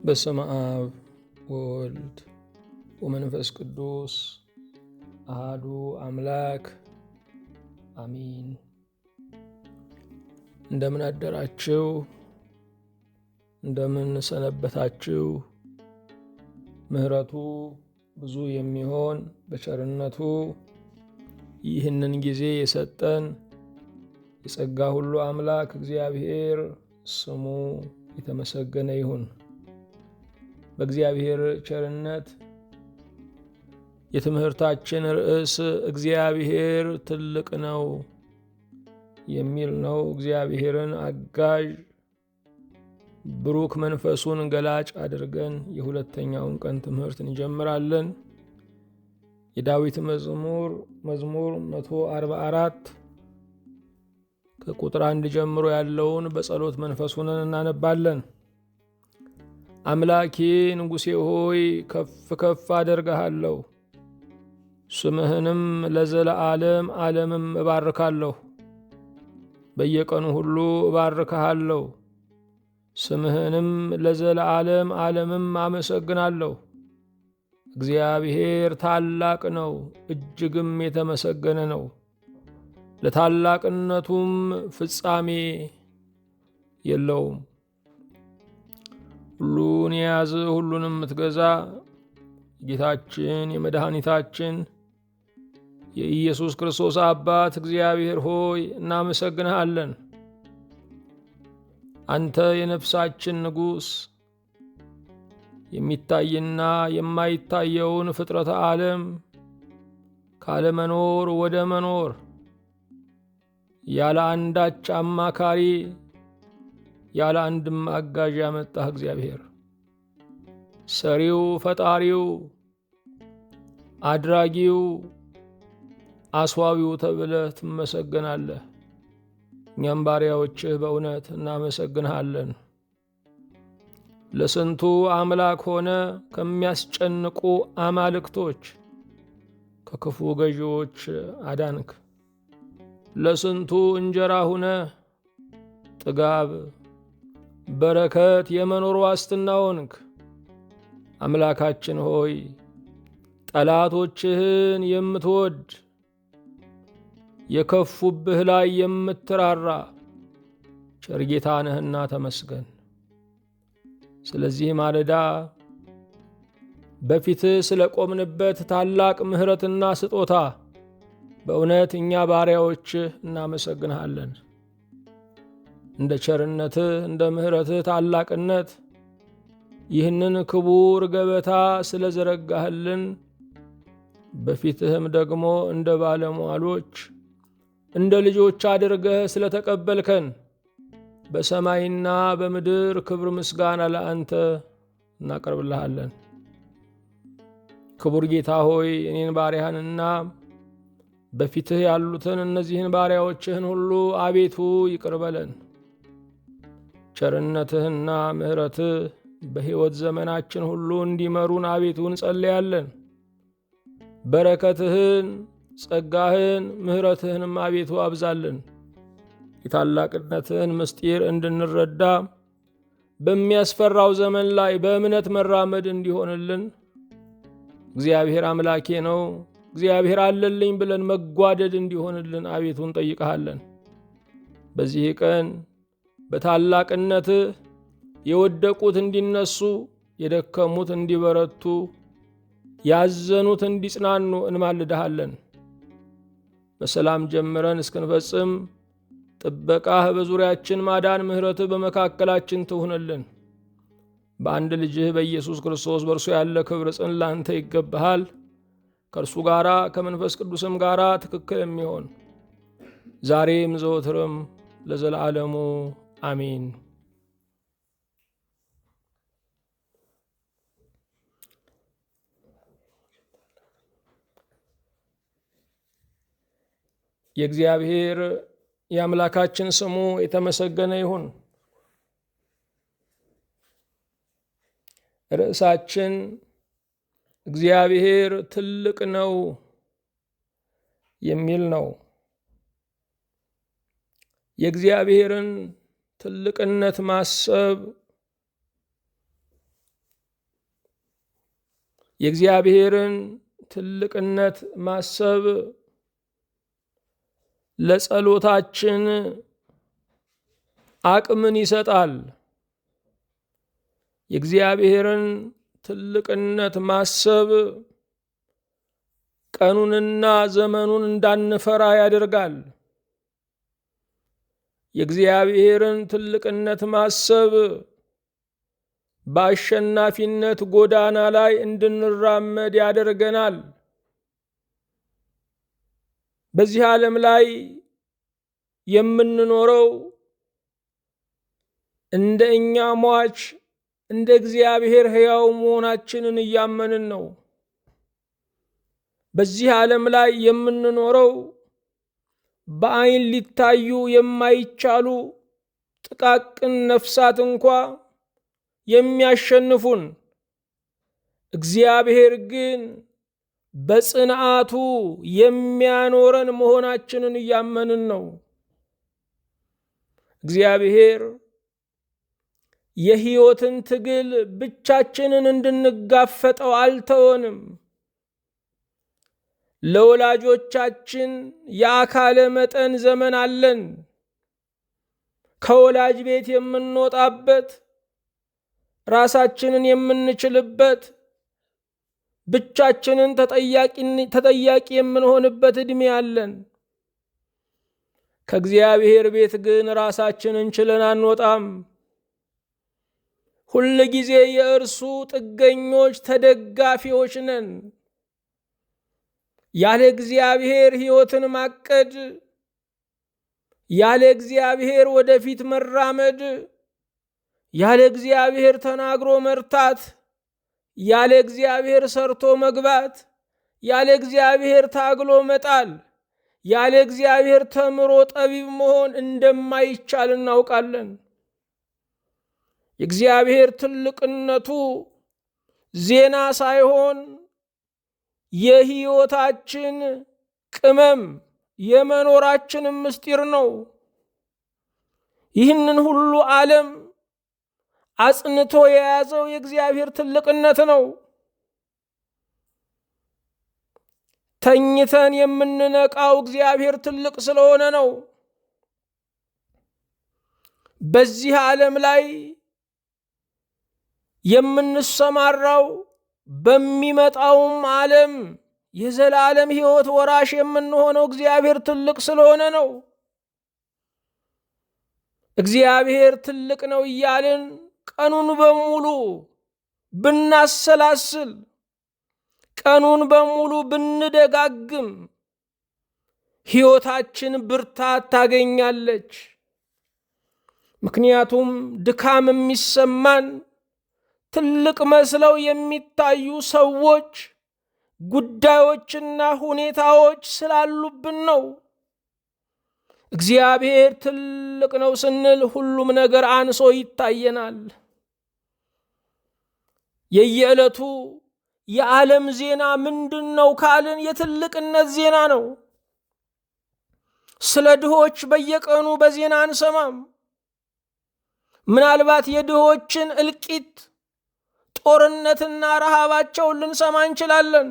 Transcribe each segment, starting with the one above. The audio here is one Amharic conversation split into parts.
በስመ አብ ወወልድ ወመንፈስ ቅዱስ አሃዱ አምላክ አሚን። እንደምን አደራችሁ? እንደምን ሰነበታችሁ? ምሕረቱ ብዙ የሚሆን በቸርነቱ ይህንን ጊዜ የሰጠን የጸጋ ሁሉ አምላክ እግዚአብሔር ስሙ የተመሰገነ ይሁን። በእግዚአብሔር ቸርነት የትምህርታችን ርዕስ እግዚአብሔር ትልቅ ነው የሚል ነው። እግዚአብሔርን አጋዥ ብሩክ መንፈሱን ገላጭ አድርገን የሁለተኛውን ቀን ትምህርት እንጀምራለን። የዳዊት መዝሙር 144 ከቁጥር 1 ጀምሮ ያለውን በጸሎት መንፈሱን እናነባለን። አምላኬ ንጉሴ ሆይ ከፍ ከፍ አደርግሃለሁ፣ ስምህንም ለዘለዓለም ዓለምም እባርካለሁ። በየቀኑ ሁሉ እባርክሃለሁ፣ ስምህንም ለዘለዓለም ዓለምም አመሰግናለሁ። እግዚአብሔር ታላቅ ነው፣ እጅግም የተመሰገነ ነው፣ ለታላቅነቱም ፍጻሜ የለውም። ሁሉን የያዝ ሁሉንም የምትገዛ ጌታችን የመድኃኒታችን የኢየሱስ ክርስቶስ አባት እግዚአብሔር ሆይ እናመሰግንሃለን። አንተ የነፍሳችን ንጉሥ፣ የሚታይና የማይታየውን ፍጥረተ ዓለም ካለመኖር ወደ መኖር ያለ አንዳች አማካሪ ያለ አንድም አጋዥ ያመጣህ እግዚአብሔር ሰሪው፣ ፈጣሪው፣ አድራጊው፣ አስዋቢው ተብለህ ትመሰገናለህ። እኛም ባሪያዎችህ በእውነት እናመሰግንሃለን። ለስንቱ አምላክ ሆነ ከሚያስጨንቁ አማልክቶች ከክፉ ገዢዎች አዳንክ። ለስንቱ እንጀራ ሁነ ጥጋብ በረከት የመኖር ዋስትና ሆንክ። አምላካችን ሆይ ጠላቶችህን የምትወድ የከፉብህ ላይ የምትራራ ቸር ጌታ ነህና ተመስገን። ስለዚህ ማለዳ በፊትህ ስለ ቆምንበት ታላቅ ምሕረትና ስጦታ በእውነት እኛ ባሪያዎችህ እናመሰግንሃለን። እንደ ቸርነትህ እንደ ምሕረትህ ታላቅነት ይህንን ክቡር ገበታ ስለ ዘረጋህልን በፊትህም ደግሞ እንደ ባለሟሎች እንደ ልጆች አድርገህ ስለ ተቀበልከን በሰማይና በምድር ክብር ምስጋና ለአንተ እናቀርብልሃለን። ክቡር ጌታ ሆይ እኔን ባሪያህንና በፊትህ ያሉትን እነዚህን ባሪያዎችህን ሁሉ አቤቱ ይቅር በለን። ቸርነትህና ምሕረትህ በሕይወት ዘመናችን ሁሉ እንዲመሩን አቤቱ እንጸልያለን። በረከትህን፣ ጸጋህን፣ ምሕረትህንም አቤቱ አብዛልን። የታላቅነትህን ምስጢር እንድንረዳ በሚያስፈራው ዘመን ላይ በእምነት መራመድ እንዲሆንልን እግዚአብሔር አምላኬ ነው፣ እግዚአብሔር አለልኝ ብለን መጓደድ እንዲሆንልን አቤቱ እንጠይቀሃለን። በዚህ ቀን በታላቅነትህ የወደቁት እንዲነሱ፣ የደከሙት እንዲበረቱ፣ ያዘኑት እንዲጽናኑ እንማልድሃለን። በሰላም ጀምረን እስክንፈጽም ጥበቃህ በዙሪያችን፣ ማዳን ምሕረትህ በመካከላችን ትሁንልን። በአንድ ልጅህ በኢየሱስ ክርስቶስ በእርሱ ያለ ክብር ጽን ላንተ ይገባሃል። ከእርሱ ጋራ ከመንፈስ ቅዱስም ጋራ ትክክል የሚሆን ዛሬም ዘወትርም ለዘላለሙ አሚን። የእግዚአብሔር የአምላካችን ስሙ የተመሰገነ ይሁን። ርዕሳችን እግዚአብሔር ትልቅ ነው የሚል ነው። የእግዚአብሔርን ትልቅነት ማሰብ የእግዚአብሔርን ትልቅነት ማሰብ ለጸሎታችን አቅምን ይሰጣል። የእግዚአብሔርን ትልቅነት ማሰብ ቀኑንና ዘመኑን እንዳንፈራ ያደርጋል። የእግዚአብሔርን ትልቅነት ማሰብ በአሸናፊነት ጎዳና ላይ እንድንራመድ ያደርገናል። በዚህ ዓለም ላይ የምንኖረው እንደ እኛ ሟች እንደ እግዚአብሔር ሕያው መሆናችንን እያመንን ነው። በዚህ ዓለም ላይ የምንኖረው በአይን ሊታዩ የማይቻሉ ጥቃቅን ነፍሳት እንኳ የሚያሸንፉን፣ እግዚአብሔር ግን በጽንዓቱ የሚያኖረን መሆናችንን እያመንን ነው። እግዚአብሔር የሕይወትን ትግል ብቻችንን እንድንጋፈጠው አልተወንም። ለወላጆቻችን የአካለ መጠን ዘመን አለን። ከወላጅ ቤት የምንወጣበት፣ ራሳችንን የምንችልበት፣ ብቻችንን ተጠያቂ የምንሆንበት ዕድሜ አለን። ከእግዚአብሔር ቤት ግን ራሳችንን ችለን አንወጣም። ሁል ጊዜ የእርሱ ጥገኞች ተደጋፊዎች ነን። ያለ እግዚአብሔር ሕይወትን ማቀድ፣ ያለ እግዚአብሔር ወደፊት መራመድ፣ ያለ እግዚአብሔር ተናግሮ መርታት፣ ያለ እግዚአብሔር ሰርቶ መግባት፣ ያለ እግዚአብሔር ታግሎ መጣል፣ ያለ እግዚአብሔር ተምሮ ጠቢብ መሆን እንደማይቻል እናውቃለን። የእግዚአብሔር ትልቅነቱ ዜና ሳይሆን የሕይወታችን ቅመም፣ የመኖራችን ምስጢር ነው። ይህንን ሁሉ ዓለም አጽንቶ የያዘው የእግዚአብሔር ትልቅነት ነው። ተኝተን የምንነቃው እግዚአብሔር ትልቅ ስለሆነ ነው። በዚህ ዓለም ላይ የምንሰማራው በሚመጣውም ዓለም የዘላለም ሕይወት ወራሽ የምንሆነው እግዚአብሔር ትልቅ ስለሆነ ነው። እግዚአብሔር ትልቅ ነው እያልን ቀኑን በሙሉ ብናሰላስል፣ ቀኑን በሙሉ ብንደጋግም ሕይወታችን ብርታት ታገኛለች። ምክንያቱም ድካም የሚሰማን ትልቅ መስለው የሚታዩ ሰዎች፣ ጉዳዮችና ሁኔታዎች ስላሉብን ነው። እግዚአብሔር ትልቅ ነው ስንል ሁሉም ነገር አንሶ ይታየናል። የየዕለቱ የዓለም ዜና ምንድን ነው ካልን የትልቅነት ዜና ነው። ስለ ድሆች በየቀኑ በዜና አንሰማም። ምናልባት የድሆችን እልቂት፣ ጦርነትና ረሃባቸውን ልንሰማ እንችላለን።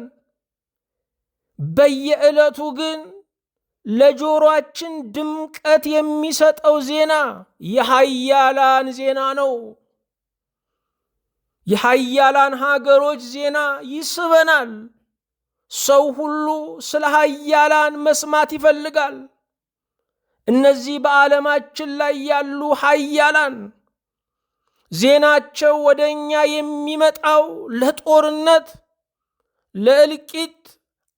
በየዕለቱ ግን ለጆሮአችን ድምቀት የሚሰጠው ዜና የኃያላን ዜና ነው። የኃያላን ሀገሮች ዜና ይስበናል። ሰው ሁሉ ስለ ኃያላን መስማት ይፈልጋል። እነዚህ በዓለማችን ላይ ያሉ ኃያላን ዜናቸው ወደ እኛ የሚመጣው ለጦርነት፣ ለእልቂት፣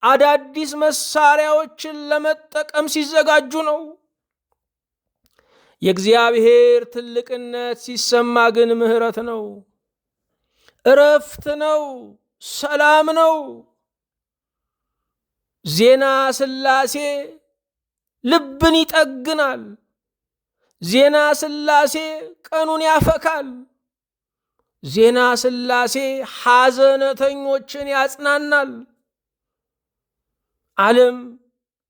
አዳዲስ መሳሪያዎችን ለመጠቀም ሲዘጋጁ ነው። የእግዚአብሔር ትልቅነት ሲሰማ ግን ምሕረት ነው፣ እረፍት ነው፣ ሰላም ነው። ዜና ሥላሴ ልብን ይጠግናል። ዜና ሥላሴ ቀኑን ያፈካል። ዜና ሥላሴ ሐዘነተኞችን ያጽናናል። ዓለም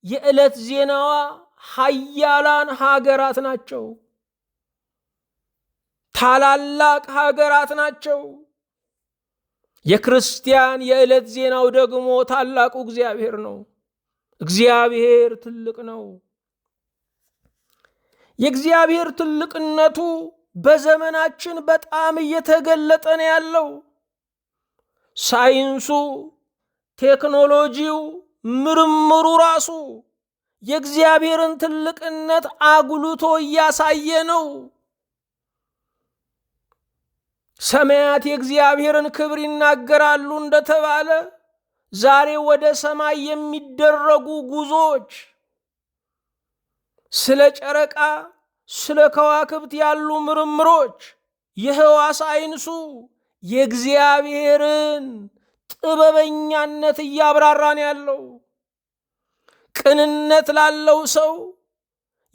የዕለት ዜናዋ ኃያላን ሀገራት ናቸው። ታላላቅ ሀገራት ናቸው። የክርስቲያን የዕለት ዜናው ደግሞ ታላቁ እግዚአብሔር ነው። እግዚአብሔር ትልቅ ነው። የእግዚአብሔር ትልቅነቱ በዘመናችን በጣም እየተገለጠ ነው ያለው። ሳይንሱ፣ ቴክኖሎጂው፣ ምርምሩ ራሱ የእግዚአብሔርን ትልቅነት አጉልቶ እያሳየ ነው። ሰማያት የእግዚአብሔርን ክብር ይናገራሉ እንደተባለ ዛሬ ወደ ሰማይ የሚደረጉ ጉዞዎች ስለ ጨረቃ፣ ስለ ከዋክብት ያሉ ምርምሮች፣ የህዋ ሳይንሱ የእግዚአብሔርን ጥበበኛነት እያብራራን ያለው። ቅንነት ላለው ሰው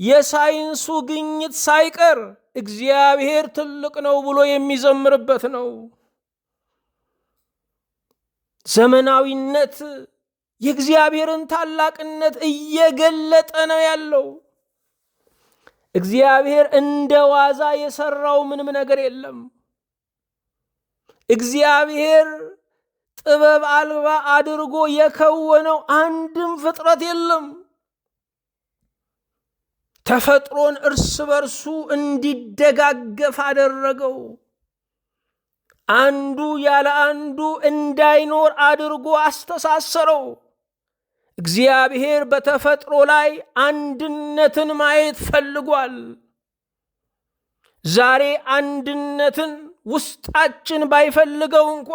የሳይንሱ ግኝት ሳይቀር እግዚአብሔር ትልቅ ነው ብሎ የሚዘምርበት ነው። ዘመናዊነት የእግዚአብሔርን ታላቅነት እየገለጠ ነው ያለው። እግዚአብሔር እንደ ዋዛ የሰራው ምንም ነገር የለም። እግዚአብሔር ጥበብ አልባ አድርጎ የከወነው አንድም ፍጥረት የለም። ተፈጥሮን እርስ በርሱ እንዲደጋገፍ አደረገው። አንዱ ያለ አንዱ እንዳይኖር አድርጎ አስተሳሰረው። እግዚአብሔር በተፈጥሮ ላይ አንድነትን ማየት ፈልጓል። ዛሬ አንድነትን ውስጣችን ባይፈልገው እንኳ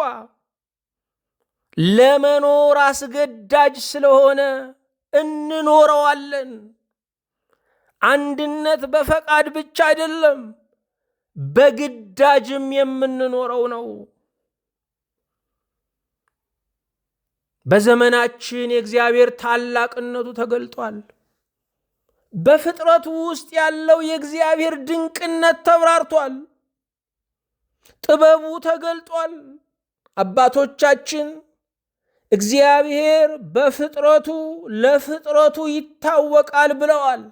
ለመኖር አስገዳጅ ስለሆነ እንኖረዋለን። አንድነት በፈቃድ ብቻ አይደለም፣ በግዳጅም የምንኖረው ነው። በዘመናችን የእግዚአብሔር ታላቅነቱ ተገልጧል። በፍጥረቱ ውስጥ ያለው የእግዚአብሔር ድንቅነት ተብራርቷል። ጥበቡ ተገልጧል። አባቶቻችን እግዚአብሔር በፍጥረቱ ለፍጥረቱ ይታወቃል ብለዋል።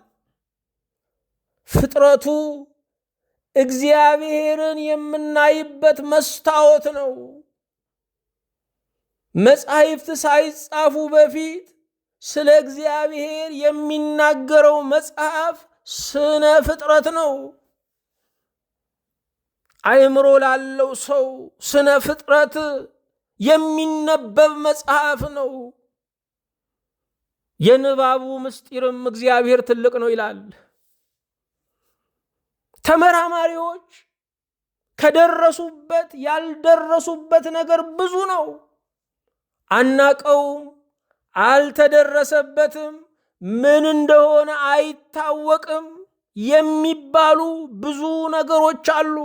ፍጥረቱ እግዚአብሔርን የምናይበት መስታወት ነው። መጻሕፍት ሳይጻፉ በፊት ስለ እግዚአብሔር የሚናገረው መጽሐፍ ስነ ፍጥረት ነው። አእምሮ ላለው ሰው ስነ ፍጥረት የሚነበብ መጽሐፍ ነው። የንባቡ ምስጢርም እግዚአብሔር ትልቅ ነው ይላል። ተመራማሪዎች ከደረሱበት ያልደረሱበት ነገር ብዙ ነው። አናቀውም፣ አልተደረሰበትም፣ ምን እንደሆነ አይታወቅም የሚባሉ ብዙ ነገሮች አሉ።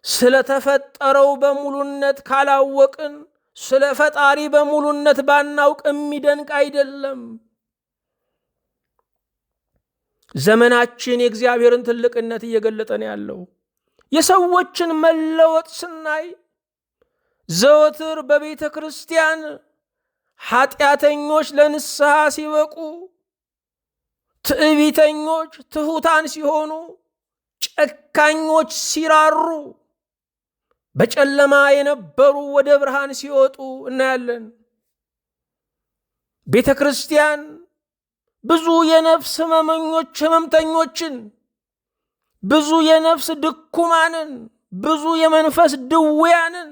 ስለተፈጠረው በሙሉነት ካላወቅን ስለ ፈጣሪ በሙሉነት ባናውቅ የሚደንቅ አይደለም። ዘመናችን የእግዚአብሔርን ትልቅነት እየገለጠ ነው ያለው። የሰዎችን መለወጥ ስናይ ዘወትር በቤተ ክርስቲያን ኃጢአተኞች ለንስሐ ሲበቁ፣ ትዕቢተኞች ትሑታን ሲሆኑ፣ ጨካኞች ሲራሩ፣ በጨለማ የነበሩ ወደ ብርሃን ሲወጡ እናያለን። ቤተ ክርስቲያን ብዙ የነፍስ ህመምተኞችን፣ ብዙ የነፍስ ድኩማንን፣ ብዙ የመንፈስ ድውያንን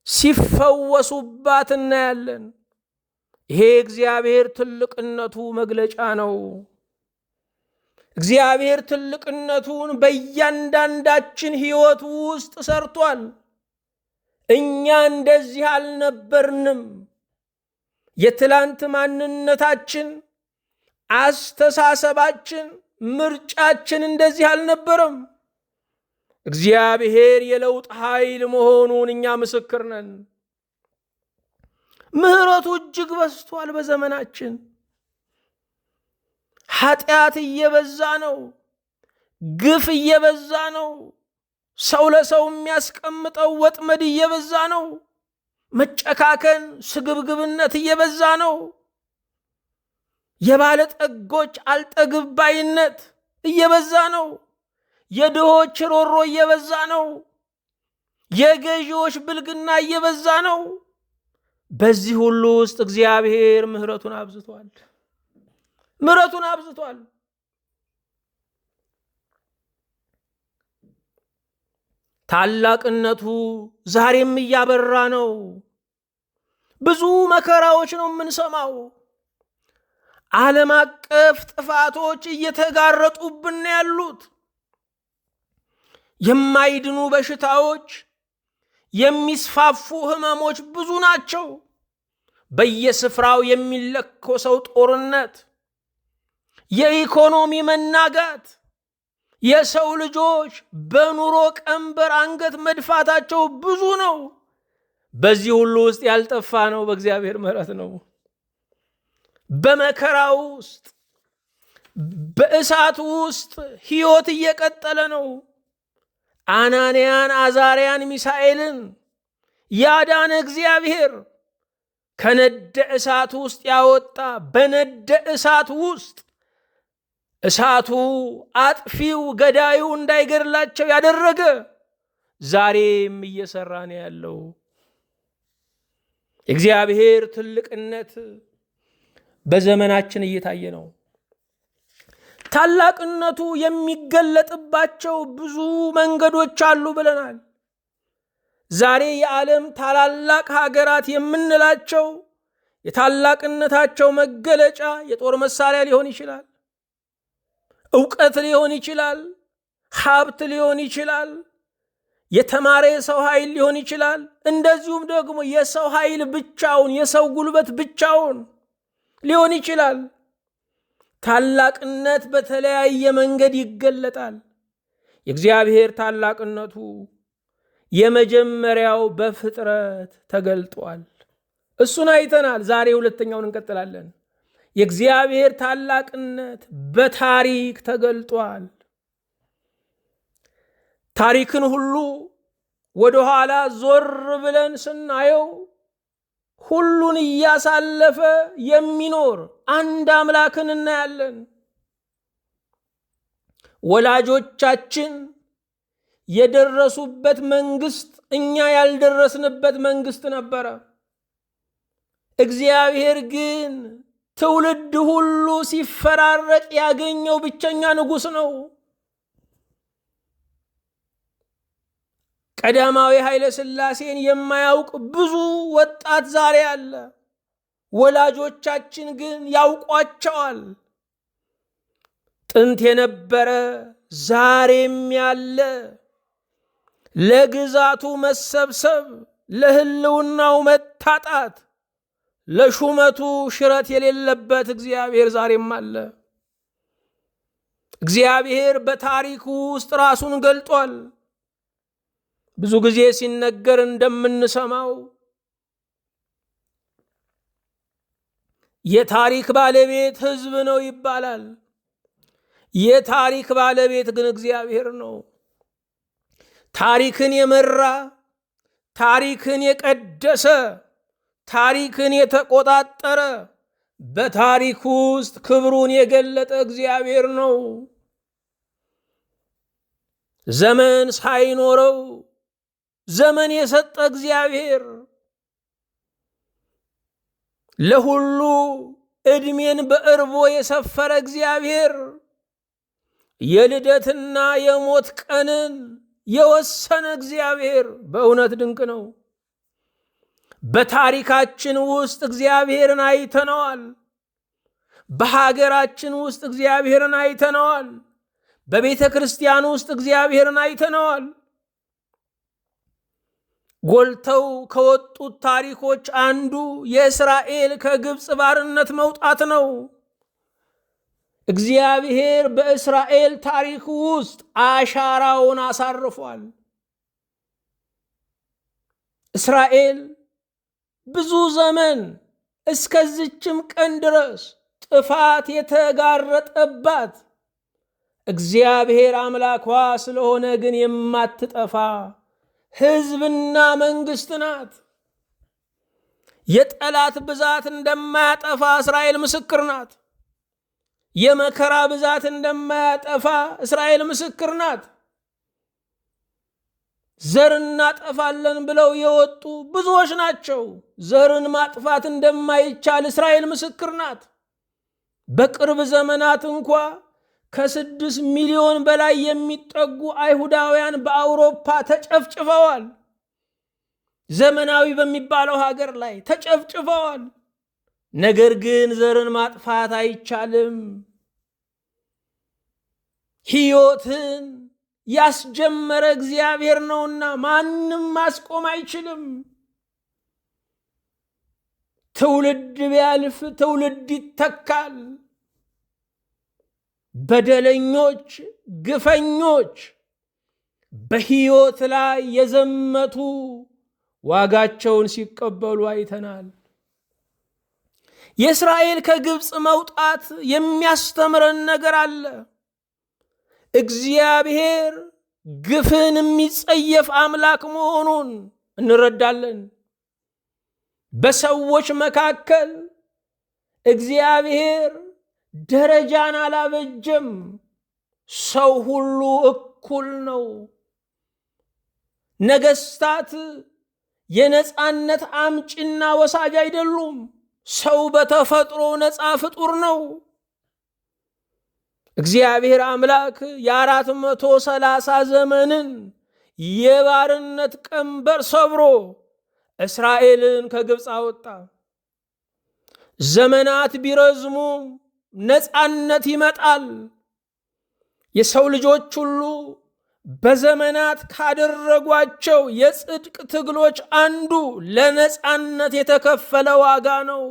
ሲፈወሱባት እናያለን። ይሄ እግዚአብሔር ትልቅነቱ መግለጫ ነው። እግዚአብሔር ትልቅነቱን በእያንዳንዳችን ሕይወት ውስጥ ሰርቷል። እኛ እንደዚህ አልነበርንም። የትላንት ማንነታችን፣ አስተሳሰባችን፣ ምርጫችን እንደዚህ አልነበረም። እግዚአብሔር የለውጥ ኃይል መሆኑን እኛ ምስክር ነን። ምሕረቱ እጅግ በዝቷል። በዘመናችን ኃጢአት እየበዛ ነው። ግፍ እየበዛ ነው። ሰው ለሰው የሚያስቀምጠው ወጥመድ እየበዛ ነው። መጨካከን፣ ስግብግብነት እየበዛ ነው። የባለጠጎች አልጠግባይነት እየበዛ ነው። የድሆች ሮሮ እየበዛ ነው። የገዢዎች ብልግና እየበዛ ነው። በዚህ ሁሉ ውስጥ እግዚአብሔር ምሕረቱን አብዝቷል። ታላቅነቱ ዛሬም እያበራ ነው። ብዙ መከራዎች ነው የምንሰማው። ዓለም አቀፍ ጥፋቶች እየተጋረጡብን ያሉት፣ የማይድኑ በሽታዎች፣ የሚስፋፉ ህመሞች ብዙ ናቸው። በየስፍራው የሚለኮሰው ጦርነት፣ የኢኮኖሚ መናጋት፣ የሰው ልጆች በኑሮ ቀንበር አንገት መድፋታቸው ብዙ ነው። በዚህ ሁሉ ውስጥ ያልጠፋ ነው በእግዚአብሔር ምሕረት ነው። በመከራ ውስጥ በእሳት ውስጥ ሕይወት እየቀጠለ ነው። አናንያን፣ አዛርያን፣ ሚሳኤልን ያዳነ እግዚአብሔር ከነደ እሳት ውስጥ ያወጣ፣ በነደ እሳት ውስጥ እሳቱ አጥፊው ገዳዩ እንዳይገድላቸው ያደረገ ዛሬም እየሰራ ነው ያለው። የእግዚአብሔር ትልቅነት በዘመናችን እየታየ ነው። ታላቅነቱ የሚገለጥባቸው ብዙ መንገዶች አሉ ብለናል። ዛሬ የዓለም ታላላቅ ሀገራት የምንላቸው የታላቅነታቸው መገለጫ የጦር መሳሪያ ሊሆን ይችላል፣ ዕውቀት ሊሆን ይችላል፣ ሀብት ሊሆን ይችላል፣ የተማረ የሰው ኃይል ሊሆን ይችላል። እንደዚሁም ደግሞ የሰው ኃይል ብቻውን፣ የሰው ጉልበት ብቻውን ሊሆን ይችላል። ታላቅነት በተለያየ መንገድ ይገለጣል። የእግዚአብሔር ታላቅነቱ የመጀመሪያው በፍጥረት ተገልጧል። እሱን አይተናል። ዛሬ ሁለተኛውን እንቀጥላለን። የእግዚአብሔር ታላቅነት በታሪክ ተገልጧል። ታሪክን ሁሉ ወደ ኋላ ዞር ብለን ስናየው ሁሉን እያሳለፈ የሚኖር አንድ አምላክን እናያለን። ወላጆቻችን የደረሱበት መንግስት እኛ ያልደረስንበት መንግስት ነበረ። እግዚአብሔር ግን ትውልድ ሁሉ ሲፈራረቅ ያገኘው ብቸኛ ንጉሥ ነው። ቀዳማዊ ኃይለ ሥላሴን የማያውቅ ብዙ ወጣት ዛሬ አለ። ወላጆቻችን ግን ያውቋቸዋል። ጥንት የነበረ ዛሬም ያለ፣ ለግዛቱ መሰብሰብ፣ ለህልውናው መታጣት፣ ለሹመቱ ሽረት የሌለበት እግዚአብሔር ዛሬም አለ። እግዚአብሔር በታሪኩ ውስጥ ራሱን ገልጧል። ብዙ ጊዜ ሲነገር እንደምንሰማው የታሪክ ባለቤት ሕዝብ ነው ይባላል። የታሪክ ባለቤት ግን እግዚአብሔር ነው። ታሪክን የመራ፣ ታሪክን የቀደሰ፣ ታሪክን የተቆጣጠረ፣ በታሪክ ውስጥ ክብሩን የገለጠ እግዚአብሔር ነው። ዘመን ሳይኖረው ዘመን የሰጠ እግዚአብሔር፣ ለሁሉ ዕድሜን በእርቦ የሰፈረ እግዚአብሔር፣ የልደትና የሞት ቀንን የወሰነ እግዚአብሔር በእውነት ድንቅ ነው። በታሪካችን ውስጥ እግዚአብሔርን አይተነዋል። በሀገራችን ውስጥ እግዚአብሔርን አይተነዋል። በቤተ ክርስቲያን ውስጥ እግዚአብሔርን አይተነዋል። ጎልተው ከወጡት ታሪኮች አንዱ የእስራኤል ከግብፅ ባርነት መውጣት ነው። እግዚአብሔር በእስራኤል ታሪክ ውስጥ አሻራውን አሳርፏል። እስራኤል ብዙ ዘመን እስከዚችም ቀን ድረስ ጥፋት የተጋረጠባት እግዚአብሔር አምላኳ ስለሆነ ግን የማትጠፋ ሕዝብና መንግስት ናት። የጠላት ብዛት እንደማያጠፋ እስራኤል ምስክር ናት። የመከራ ብዛት እንደማያጠፋ እስራኤል ምስክር ናት። ዘር እናጠፋለን ብለው የወጡ ብዙዎች ናቸው። ዘርን ማጥፋት እንደማይቻል እስራኤል ምስክር ናት። በቅርብ ዘመናት እንኳ ከ6 ሚሊዮን በላይ የሚጠጉ አይሁዳውያን በአውሮፓ ተጨፍጭፈዋል። ዘመናዊ በሚባለው ሀገር ላይ ተጨፍጭፈዋል። ነገር ግን ዘርን ማጥፋት አይቻልም። ሕይወትን ያስጀመረ እግዚአብሔር ነውና ማንም ማስቆም አይችልም። ትውልድ ቢያልፍ ትውልድ ይተካል። በደለኞች፣ ግፈኞች በሕይወት ላይ የዘመቱ ዋጋቸውን ሲቀበሉ አይተናል። የእስራኤል ከግብፅ መውጣት የሚያስተምረን ነገር አለ። እግዚአብሔር ግፍን የሚጸየፍ አምላክ መሆኑን እንረዳለን። በሰዎች መካከል እግዚአብሔር ደረጃን አላበጀም። ሰው ሁሉ እኩል ነው። ነገስታት የነጻነት አምጪና ወሳጅ አይደሉም። ሰው በተፈጥሮ ነፃ ፍጡር ነው። እግዚአብሔር አምላክ የ430 ዘመንን የባርነት ቀንበር ሰብሮ እስራኤልን ከግብፅ አወጣ። ዘመናት ቢረዝሙ ነፃነት ይመጣል። የሰው ልጆች ሁሉ በዘመናት ካደረጓቸው የጽድቅ ትግሎች አንዱ ለነፃነት የተከፈለ ዋጋ ነው።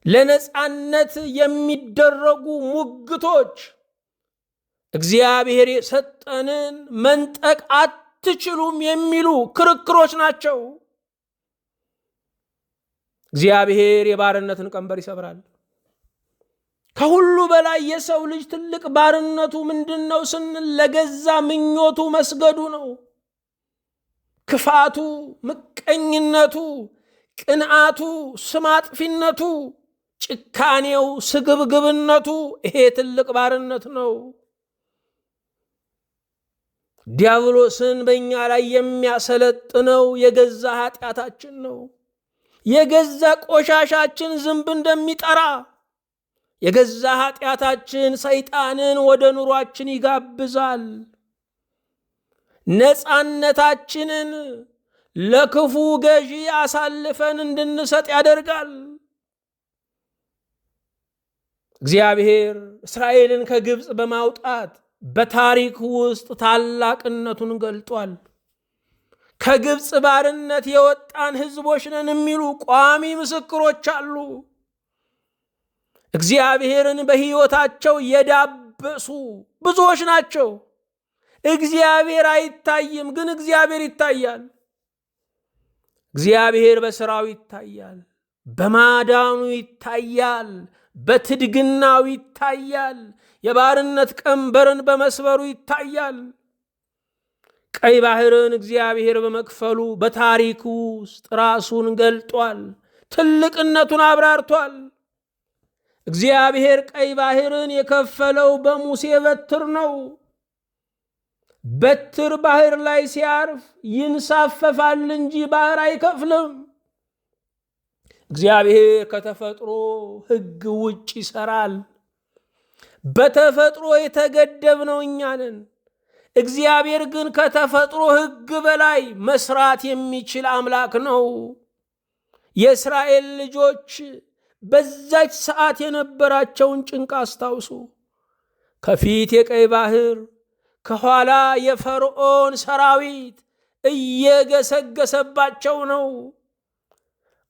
ለነፃነት የሚደረጉ ሙግቶች እግዚአብሔር የሰጠንን መንጠቅ አትችሉም የሚሉ ክርክሮች ናቸው። እግዚአብሔር የባርነትን ቀንበር ይሰብራል። ከሁሉ በላይ የሰው ልጅ ትልቅ ባርነቱ ምንድን ነው ስንል ለገዛ ምኞቱ መስገዱ ነው። ክፋቱ፣ ምቀኝነቱ፣ ቅንዓቱ፣ ስም አጥፊነቱ፣ ጭካኔው፣ ስግብግብነቱ ይሄ ትልቅ ባርነት ነው። ዲያብሎስን በእኛ ላይ የሚያሰለጥነው የገዛ ኃጢአታችን ነው። የገዛ ቆሻሻችን ዝንብ እንደሚጠራ የገዛ ኃጢአታችን ሰይጣንን ወደ ኑሯችን ይጋብዛል። ነፃነታችንን ለክፉ ገዢ አሳልፈን እንድንሰጥ ያደርጋል። እግዚአብሔር እስራኤልን ከግብፅ በማውጣት በታሪክ ውስጥ ታላቅነቱን ገልጧል። ከግብፅ ባርነት የወጣን ሕዝቦች ነን የሚሉ ቋሚ ምስክሮች አሉ። እግዚአብሔርን በሕይወታቸው የዳበሱ ብዙዎች ናቸው። እግዚአብሔር አይታይም፣ ግን እግዚአብሔር ይታያል። እግዚአብሔር በሥራው ይታያል፣ በማዳኑ ይታያል፣ በትድግናው ይታያል፣ የባርነት ቀንበርን በመስበሩ ይታያል። ቀይ ባህርን እግዚአብሔር በመክፈሉ በታሪክ ውስጥ ራሱን ገልጧል፣ ትልቅነቱን አብራርቷል። እግዚአብሔር ቀይ ባህርን የከፈለው በሙሴ በትር ነው። በትር ባህር ላይ ሲያርፍ ይንሳፈፋል እንጂ ባህር አይከፍልም። እግዚአብሔር ከተፈጥሮ ሕግ ውጭ ይሰራል። በተፈጥሮ የተገደብነው እኛ ነን። እግዚአብሔር ግን ከተፈጥሮ ሕግ በላይ መስራት የሚችል አምላክ ነው። የእስራኤል ልጆች በዛች ሰዓት የነበራቸውን ጭንቅ አስታውሱ። ከፊት የቀይ ባህር፣ ከኋላ የፈርዖን ሰራዊት እየገሰገሰባቸው ነው።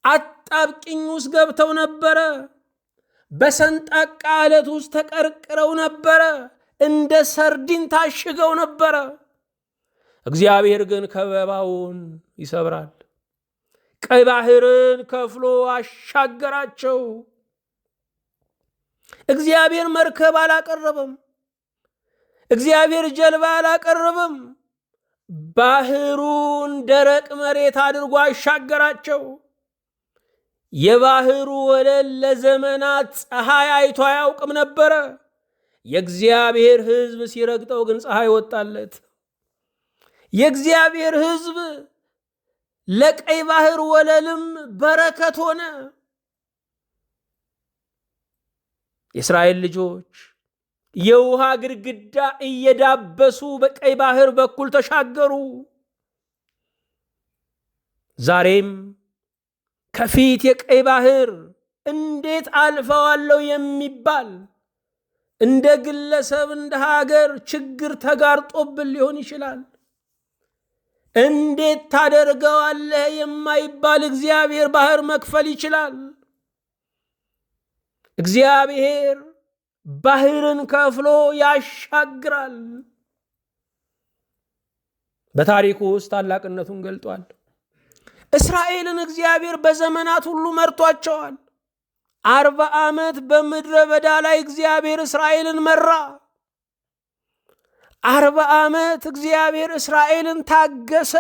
አጣብቂኝ ውስጥ ገብተው ነበረ። በሰንጣቃ ዓለት ውስጥ ተቀርቅረው ነበረ። እንደ ሰርዲን ታሽገው ነበረ። እግዚአብሔር ግን ከበባውን ይሰብራል። ቀይ ባህርን ከፍሎ አሻገራቸው። እግዚአብሔር መርከብ አላቀረበም። እግዚአብሔር ጀልባ አላቀረበም። ባህሩን ደረቅ መሬት አድርጎ አሻገራቸው። የባህሩ ወለል ለዘመናት ፀሐይ አይቶ አያውቅም ነበረ። የእግዚአብሔር ሕዝብ ሲረግጠው ግን ፀሐይ ወጣለት። የእግዚአብሔር ሕዝብ ለቀይ ባህር ወለልም በረከት ሆነ። የእስራኤል ልጆች የውሃ ግድግዳ እየዳበሱ በቀይ ባህር በኩል ተሻገሩ። ዛሬም ከፊት የቀይ ባህር እንዴት አልፈዋለሁ የሚባል እንደ ግለሰብ እንደ ሀገር ችግር ተጋርጦብን ሊሆን ይችላል። እንዴት ታደርገዋለህ የማይባል እግዚአብሔር ባህር መክፈል ይችላል። እግዚአብሔር ባህርን ከፍሎ ያሻግራል። በታሪኩ ውስጥ ታላቅነቱን ገልጧል። እስራኤልን እግዚአብሔር በዘመናት ሁሉ መርቷቸዋል። 40 ዓመት በምድረ በዳ ላይ እግዚአብሔር እስራኤልን መራ። 40 ዓመት እግዚአብሔር እስራኤልን ታገሰ።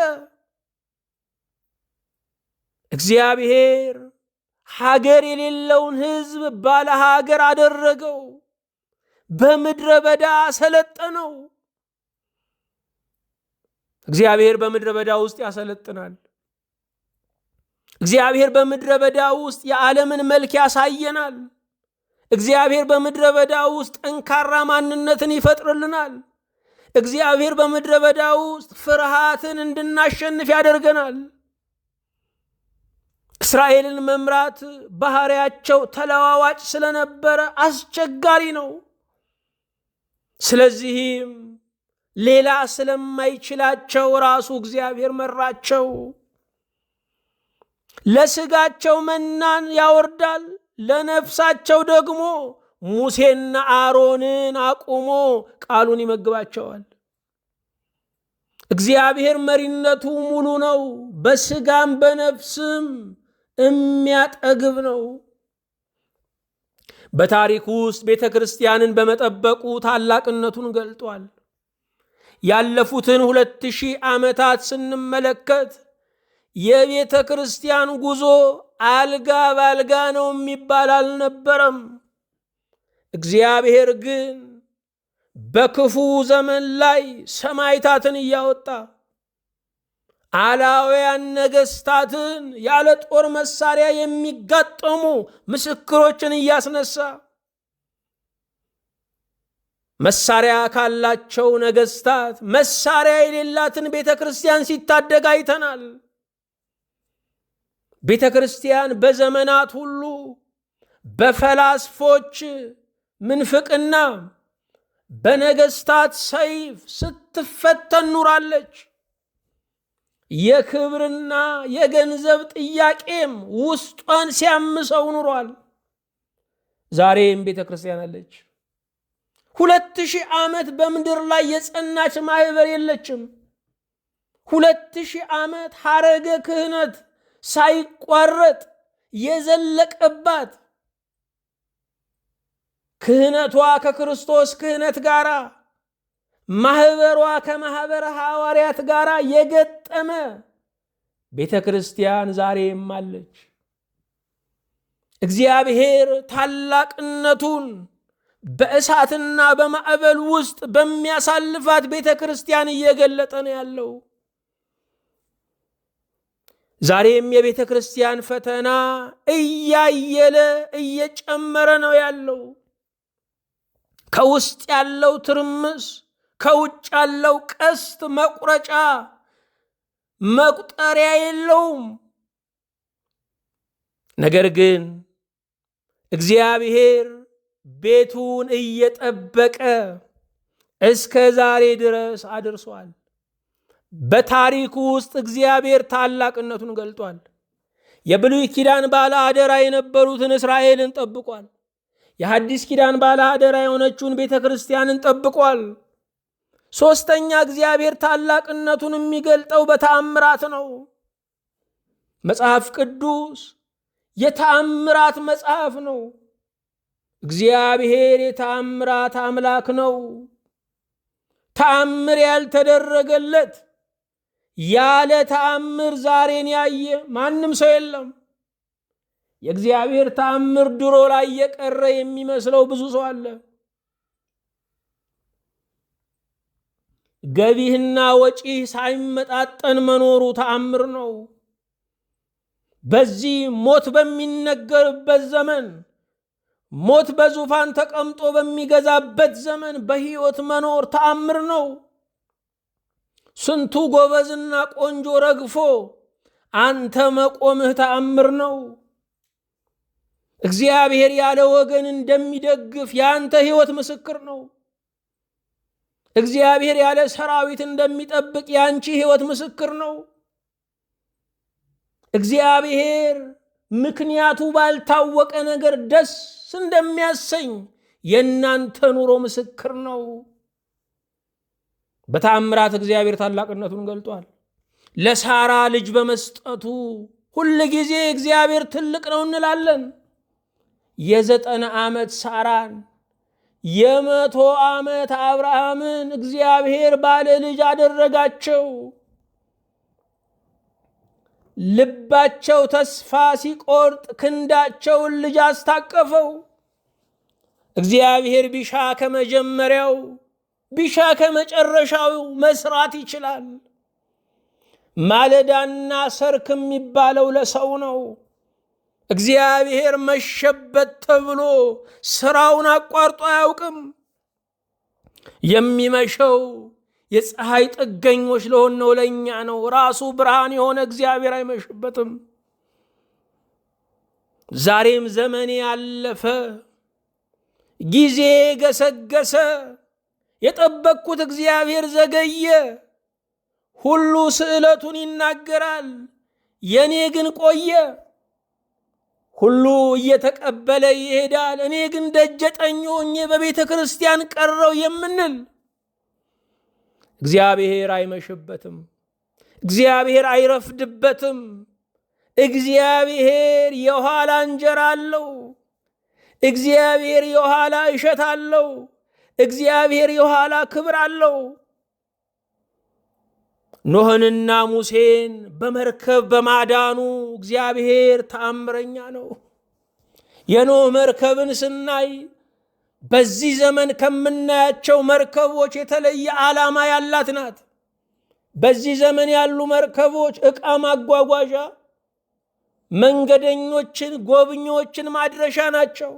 እግዚአብሔር ሀገር የሌለውን ሕዝብ ባለ ሀገር አደረገው። በምድረ በዳ ሰለጠነው። እግዚአብሔር በምድረ በዳ ውስጥ ያሰለጥናል። እግዚአብሔር በምድረ በዳ ውስጥ የዓለምን መልክ ያሳየናል። እግዚአብሔር በምድረ በዳ ውስጥ ጠንካራ ማንነትን ይፈጥርልናል። እግዚአብሔር በምድረ በዳ ውስጥ ፍርሃትን እንድናሸንፍ ያደርገናል። እስራኤልን መምራት ባህሪያቸው ተለዋዋጭ ስለነበረ አስቸጋሪ ነው። ስለዚህም ሌላ ስለማይችላቸው ራሱ እግዚአብሔር መራቸው። ለስጋቸው መናን ያወርዳል፣ ለነፍሳቸው ደግሞ ሙሴና አሮንን አቁሞ ቃሉን ይመግባቸዋል። እግዚአብሔር መሪነቱ ሙሉ ነው፣ በስጋም በነፍስም የሚያጠግብ ነው። በታሪኩ ውስጥ ቤተ ክርስቲያንን በመጠበቁ ታላቅነቱን ገልጧል። ያለፉትን 2000 ዓመታት ስንመለከት የቤተ ክርስቲያን ጉዞ አልጋ ባልጋ ነው የሚባል አልነበረም። እግዚአብሔር ግን በክፉ ዘመን ላይ ሰማዕታትን እያወጣ አላውያን ነገስታትን ያለ ጦር መሳሪያ የሚጋጠሙ ምስክሮችን እያስነሳ መሳሪያ ካላቸው ነገስታት መሳሪያ የሌላትን ቤተ ክርስቲያን ሲታደግ አይተናል። ቤተ ክርስቲያን በዘመናት ሁሉ በፈላስፎች ምንፍቅና፣ በነገስታት ሰይፍ ስትፈተን ኑራለች። የክብርና የገንዘብ ጥያቄም ውስጧን ሲያምሰው ኑሯል። ዛሬም ቤተ ክርስቲያን አለች። 2000 ዓመት በምድር ላይ የጸናች ማህበር የለችም። 2000 ዓመት ሐረገ ክህነት ሳይቋረጥ የዘለቀባት፣ ክህነቷ ከክርስቶስ ክህነት ጋራ፣ ማህበሯ ከማህበረ ሐዋርያት ጋራ የገጠመ ቤተ ክርስቲያን ዛሬም አለች። እግዚአብሔር ታላቅነቱን በእሳትና በማዕበል ውስጥ በሚያሳልፋት ቤተ ክርስቲያን እየገለጠ ነው ያለው። ዛሬም የቤተ ክርስቲያን ፈተና እያየለ እየጨመረ ነው ያለው። ከውስጥ ያለው ትርምስ፣ ከውጭ ያለው ቀስት መቁረጫ መቁጠሪያ የለውም። ነገር ግን እግዚአብሔር ቤቱን እየጠበቀ እስከ ዛሬ ድረስ አድርሷል። በታሪኩ ውስጥ እግዚአብሔር ታላቅነቱን ገልጧል። የብሉይ ኪዳን ባለ አደራ የነበሩትን እስራኤልን ጠብቋል። የሐዲስ ኪዳን ባለ አደራ የሆነችውን ቤተ ክርስቲያንን ጠብቋል። ሶስተኛ እግዚአብሔር ታላቅነቱን የሚገልጠው በተአምራት ነው። መጽሐፍ ቅዱስ የተአምራት መጽሐፍ ነው። እግዚአብሔር የተአምራት አምላክ ነው። ተአምር ያልተደረገለት ያለ ተአምር ዛሬን ያየ ማንም ሰው የለም። የእግዚአብሔር ተአምር ድሮ ላይ የቀረ የሚመስለው ብዙ ሰው አለ። ገቢህና ወጪህ ሳይመጣጠን መኖሩ ተአምር ነው። በዚህ ሞት በሚነገርበት ዘመን፣ ሞት በዙፋን ተቀምጦ በሚገዛበት ዘመን በሕይወት መኖር ተአምር ነው። ስንቱ ጎበዝና ቆንጆ ረግፎ አንተ መቆምህ ተአምር ነው። እግዚአብሔር ያለ ወገን እንደሚደግፍ የአንተ ሕይወት ምስክር ነው። እግዚአብሔር ያለ ሰራዊት እንደሚጠብቅ የአንቺ ሕይወት ምስክር ነው። እግዚአብሔር ምክንያቱ ባልታወቀ ነገር ደስ እንደሚያሰኝ የእናንተ ኑሮ ምስክር ነው። በተአምራት እግዚአብሔር ታላቅነቱን ገልጧል። ለሳራ ልጅ በመስጠቱ ሁል ጊዜ እግዚአብሔር ትልቅ ነው እንላለን። የ90 ዓመት ሳራን 100 ዓመት አብርሃምን እግዚአብሔር ባለ ልጅ አደረጋቸው። ልባቸው ተስፋ ሲቆርጥ ክንዳቸውን ልጅ አስታቀፈው። እግዚአብሔር ቢሻ ከመጀመሪያው ቢሻ ከመጨረሻው መስራት ይችላል። ማለዳና ሰርክ የሚባለው ለሰው ነው። እግዚአብሔር መሸበት ተብሎ ስራውን አቋርጦ አያውቅም። የሚመሸው የፀሐይ ጥገኞች ለሆነው ለእኛ ነው። ራሱ ብርሃን የሆነ እግዚአብሔር አይመሽበትም። ዛሬም ዘመኔ ያለፈ፣ ጊዜ ገሰገሰ፣ የጠበቅኩት እግዚአብሔር ዘገየ። ሁሉ ስዕለቱን ይናገራል፣ የኔ ግን ቆየ። ሁሉ እየተቀበለ ይሄዳል፣ እኔ ግን ደጀ ጠኝ ሆኜ በቤተ ክርስቲያን ቀረው የምንል እግዚአብሔር አይመሽበትም። እግዚአብሔር አይረፍድበትም። እግዚአብሔር የኋላ እንጀራ አለው። እግዚአብሔር የኋላ እሸት አለው። እግዚአብሔር የኋላ ክብር አለው። ኖህንና ሙሴን በመርከብ በማዳኑ እግዚአብሔር ተአምረኛ ነው። የኖህ መርከብን ስናይ በዚህ ዘመን ከምናያቸው መርከቦች የተለየ ዓላማ ያላት ናት። በዚህ ዘመን ያሉ መርከቦች ዕቃ ማጓጓዣ፣ መንገደኞችን፣ ጎብኚዎችን ማድረሻ ናቸው።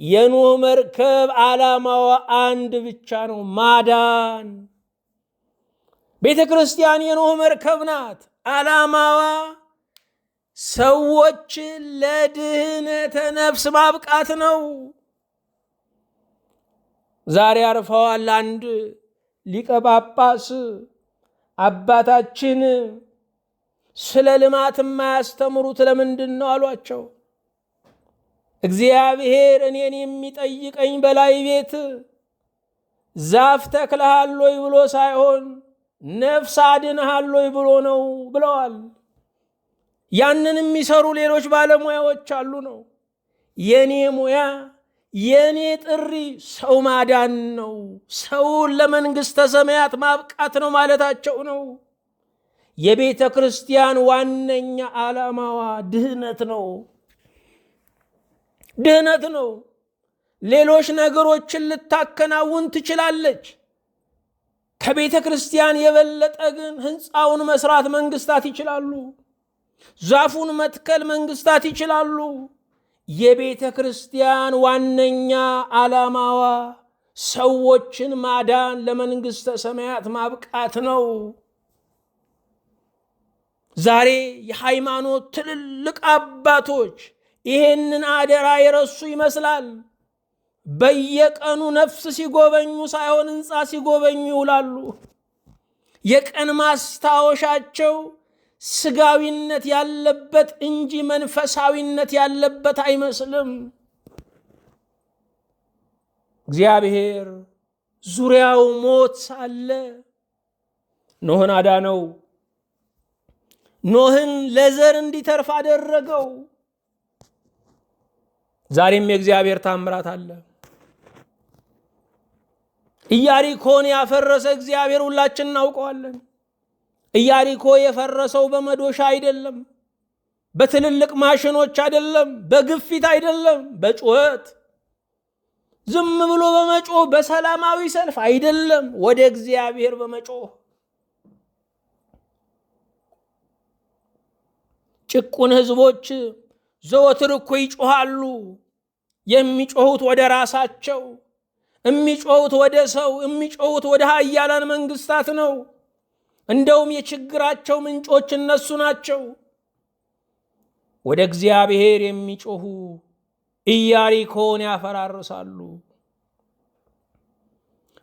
የኖህ መርከብ ዓላማዋ አንድ ብቻ ነው፣ ማዳን። ቤተ ክርስቲያን የኖህ መርከብ ናት። ዓላማዋ ሰዎችን ለድህነተ ነፍስ ማብቃት ነው። ዛሬ አርፈዋል። አንድ ሊቀ ጳጳስ አባታችን ስለ ልማት የማያስተምሩት ለምንድን ነው አሏቸው። እግዚአብሔር እኔን የሚጠይቀኝ በላይ ቤት ዛፍ ተክለሃል ወይ ብሎ ሳይሆን ነፍስ አድነሃል ወይ ብሎ ነው ብለዋል። ያንን የሚሰሩ ሌሎች ባለሙያዎች አሉ ነው። የኔ ሙያ የኔ ጥሪ ሰው ማዳን ነው፣ ሰውን ለመንግሥተ ሰማያት ማብቃት ነው ማለታቸው ነው። የቤተ ክርስቲያን ዋነኛ ዓላማዋ ድህነት ነው። ድህነት ነው። ሌሎች ነገሮችን ልታከናውን ትችላለች። ከቤተ ክርስቲያን የበለጠ ግን ሕንፃውን መስራት መንግስታት ይችላሉ። ዛፉን መትከል መንግስታት ይችላሉ። የቤተ ክርስቲያን ዋነኛ ዓላማዋ ሰዎችን ማዳን፣ ለመንግሥተ ሰማያት ማብቃት ነው። ዛሬ የሃይማኖት ትልልቅ አባቶች ይሄንን አደራ የረሱ ይመስላል። በየቀኑ ነፍስ ሲጎበኙ ሳይሆን ሕንፃ ሲጎበኙ ይውላሉ። የቀን ማስታወሻቸው ስጋዊነት ያለበት እንጂ መንፈሳዊነት ያለበት አይመስልም። እግዚአብሔር ዙሪያው ሞት ሳለ ኖህን አዳነው። ኖህን ለዘር እንዲተርፍ አደረገው። ዛሬም የእግዚአብሔር ታምራት አለ። ኢያሪኮን ያፈረሰ እግዚአብሔር ሁላችን እናውቀዋለን። ኢያሪኮ የፈረሰው በመዶሻ አይደለም፣ በትልልቅ ማሽኖች አይደለም፣ በግፊት አይደለም፣ በጩኸት። ዝም ብሎ በመጮህ በሰላማዊ ሰልፍ አይደለም፣ ወደ እግዚአብሔር በመጮህ ጭቁን ህዝቦች ዘወትር እኮ ይጮሃሉ። የሚጮሁት ወደ ራሳቸው፣ የሚጮሁት ወደ ሰው፣ የሚጮሁት ወደ ኃያላን መንግስታት ነው። እንደውም የችግራቸው ምንጮች እነሱ ናቸው። ወደ እግዚአብሔር የሚጮሁ ኢያሪኮን ያፈራርሳሉ።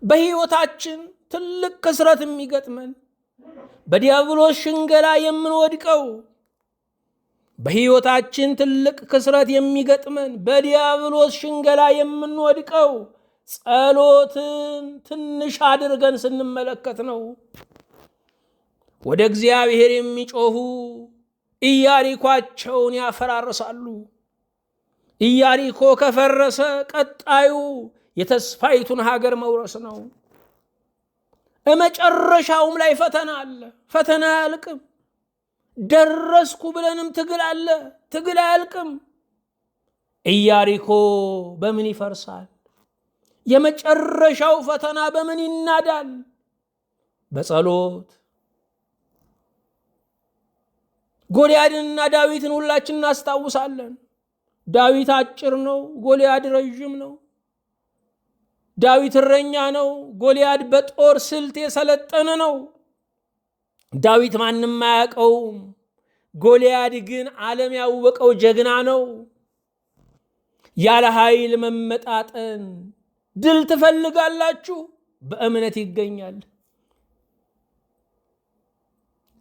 በሕይወታችን ትልቅ ክስረት የሚገጥመን በዲያብሎስ ሽንገላ የምንወድቀው፣ በሕይወታችን ትልቅ ክስረት የሚገጥመን በዲያብሎስ ሽንገላ የምንወድቀው ጸሎትን ትንሽ አድርገን ስንመለከት ነው። ወደ እግዚአብሔር የሚጮሁ ኢያሪኳቸውን ያፈራርሳሉ። ኢያሪኮ ከፈረሰ ቀጣዩ የተስፋይቱን ሀገር መውረስ ነው። መጨረሻውም ላይ ፈተና አለ። ፈተና አያልቅም። ደረስኩ ብለንም ትግል አለ። ትግል አያልቅም። ኢያሪኮ በምን ይፈርሳል? የመጨረሻው ፈተና በምን ይናዳል? በጸሎት። ጎልያድንና ዳዊትን ሁላችን እናስታውሳለን። ዳዊት አጭር ነው፣ ጎልያድ ረዥም ነው። ዳዊት እረኛ ነው፣ ጎልያድ በጦር ስልት የሰለጠነ ነው። ዳዊት ማንም አያውቀውም፣ ጎልያድ ግን ዓለም ያወቀው ጀግና ነው። ያለ ኃይል መመጣጠን ድል ትፈልጋላችሁ? በእምነት ይገኛል።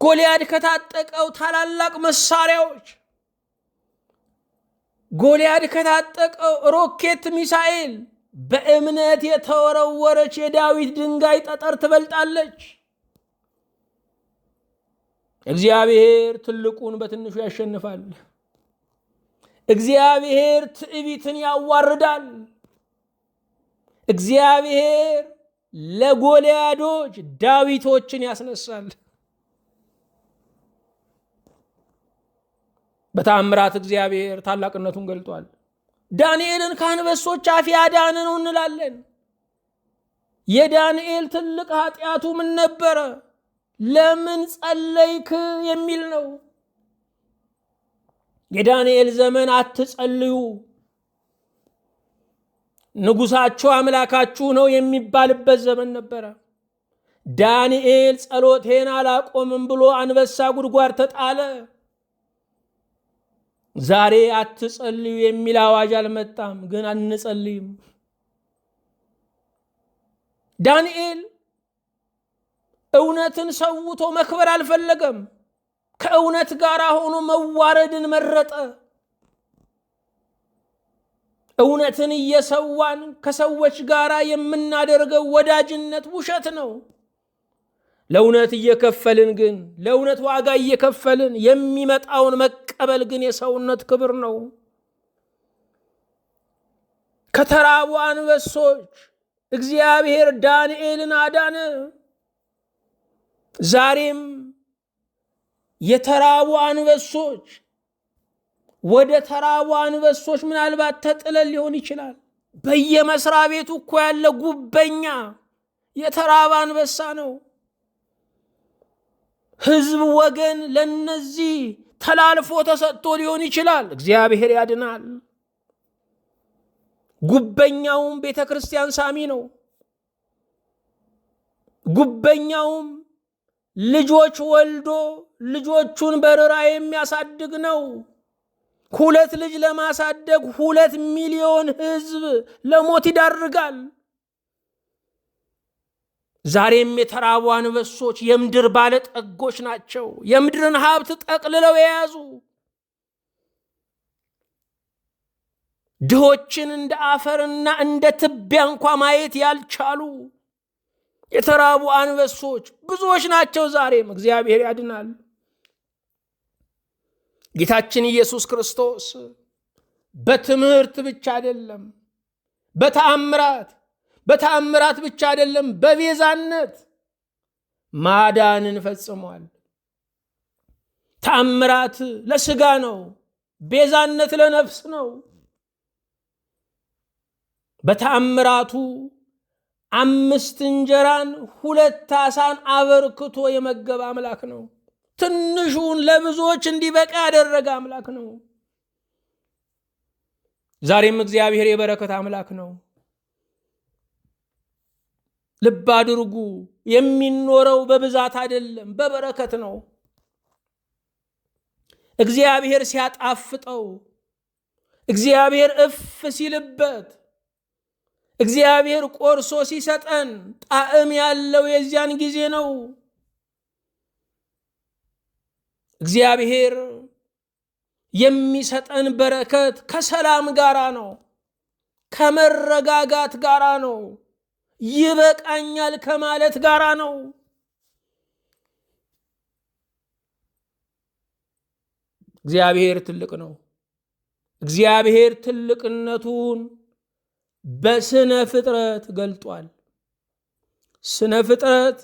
ጎልያድ ከታጠቀው ታላላቅ መሳሪያዎች፣ ጎልያድ ከታጠቀው ሮኬት ሚሳኤል በእምነት የተወረወረች የዳዊት ድንጋይ ጠጠር ትበልጣለች። እግዚአብሔር ትልቁን በትንሹ ያሸንፋል። እግዚአብሔር ትዕቢትን ያዋርዳል። እግዚአብሔር ለጎልያዶች ዳዊቶችን ያስነሳል። በተአምራት እግዚአብሔር ታላቅነቱን ገልጧል። ዳንኤልን ከአንበሶች አፍ ያዳነ ነው እንላለን። የዳንኤል ትልቅ ኃጢአቱ ምን ነበረ? ለምን ጸለይክ የሚል ነው። የዳንኤል ዘመን አትጸልዩ፣ ንጉሳችሁ አምላካችሁ ነው የሚባልበት ዘመን ነበረ። ዳንኤል ጸሎቴን አላቆምም ብሎ አንበሳ ጉድጓድ ተጣለ። ዛሬ አትጸልዩ የሚል አዋጅ አልመጣም፣ ግን አንጸልይም። ዳንኤል እውነትን ሰውቶ መክበር አልፈለገም። ከእውነት ጋር ሆኖ መዋረድን መረጠ። እውነትን እየሰዋን ከሰዎች ጋር የምናደርገው ወዳጅነት ውሸት ነው። ለእውነት እየከፈልን ግን ለእውነት ዋጋ እየከፈልን የሚመጣውን መቀበል ግን የሰውነት ክብር ነው። ከተራቡ አንበሶች እግዚአብሔር ዳንኤልን አዳነ። ዛሬም የተራቡ አንበሶች ወደ ተራቡ አንበሶች ምናልባት ተጥለን ሊሆን ይችላል። በየመስሪያ ቤቱ እኮ ያለ ጉበኛ የተራበ አንበሳ ነው። ህዝብ ወገን ለነዚህ ተላልፎ ተሰጥቶ ሊሆን ይችላል። እግዚአብሔር ያድናል። ጉበኛውም ቤተ ክርስቲያን ሳሚ ነው። ጉበኛውም ልጆች ወልዶ ልጆቹን በርኅራኄ የሚያሳድግ ነው። 2 ልጅ ለማሳደግ 2 ሚሊዮን ህዝብ ለሞት ይዳርጋል። ዛሬም የተራቡ አንበሶች የምድር ባለጠጎች ናቸው። የምድርን ሀብት ጠቅልለው የያዙ፣ ድሆችን እንደ አፈርና እንደ ትቢያ እንኳ ማየት ያልቻሉ የተራቡ አንበሶች ብዙዎች ናቸው። ዛሬም እግዚአብሔር ያድናል። ጌታችን ኢየሱስ ክርስቶስ በትምህርት ብቻ አይደለም፣ በተአምራት ብቻ አይደለም፣ በቤዛነት ማዳንን ፈጽሟል። ተአምራት ለስጋ ነው፣ ቤዛነት ለነፍስ ነው። በተአምራቱ 5 እንጀራን 2 ዓሣን አበርክቶ የመገበ አምላክ ነው። ትንሹን ለብዙዎች እንዲበቃ ያደረገ አምላክ ነው። ዛሬም እግዚአብሔር የበረከት አምላክ ነው። ልብ አድርጉ፣ የሚኖረው በብዛት አይደለም፣ በበረከት ነው። እግዚአብሔር ሲያጣፍጠው፣ እግዚአብሔር እፍ ሲልበት፣ እግዚአብሔር ቆርሶ ሲሰጠን ጣዕም ያለው የዚያን ጊዜ ነው። እግዚአብሔር የሚሰጠን በረከት ከሰላም ጋራ ነው፣ ከመረጋጋት ጋራ ነው፣ ይበቃኛል ከማለት ጋራ ነው። እግዚአብሔር ትልቅ ነው። እግዚአብሔር ትልቅነቱን በስነ ፍጥረት ገልጧል። ስነ ፍጥረት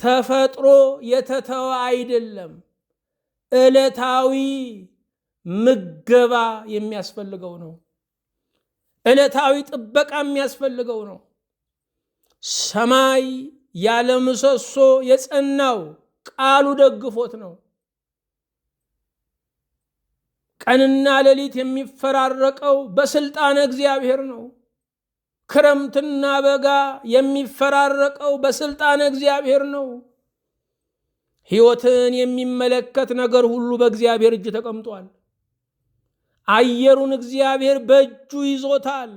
ተፈጥሮ የተተወ አይደለም። ዕለታዊ ምገባ የሚያስፈልገው ነው። ዕለታዊ ጥበቃ የሚያስፈልገው ነው። ሰማይ ያለ ምሰሶ የጸናው ቃሉ ደግፎት ነው። ቀንና ሌሊት የሚፈራረቀው በስልጣነ እግዚአብሔር ነው። ክረምትና በጋ የሚፈራረቀው በስልጣነ እግዚአብሔር ነው። ሕይወትን የሚመለከት ነገር ሁሉ በእግዚአብሔር እጅ ተቀምጧል። አየሩን እግዚአብሔር በእጁ ይዞታል።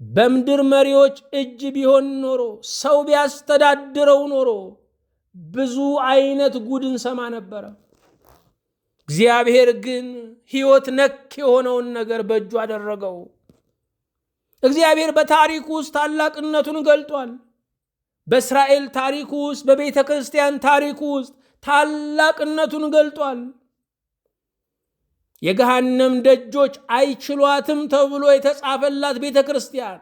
በምድር መሪዎች እጅ ቢሆን ኖሮ፣ ሰው ቢያስተዳድረው ኖሮ ብዙ አይነት ጉድ እንሰማ ነበረ። እግዚአብሔር ግን ሕይወት ነክ የሆነውን ነገር በእጁ አደረገው። እግዚአብሔር በታሪክ ውስጥ ታላቅነቱን ገልጧል። በእስራኤል ታሪክ ውስጥ፣ በቤተ ክርስቲያን ታሪክ ውስጥ ታላቅነቱን ገልጧል። የገሃነም ደጆች አይችሏትም ተብሎ የተጻፈላት ቤተ ክርስቲያን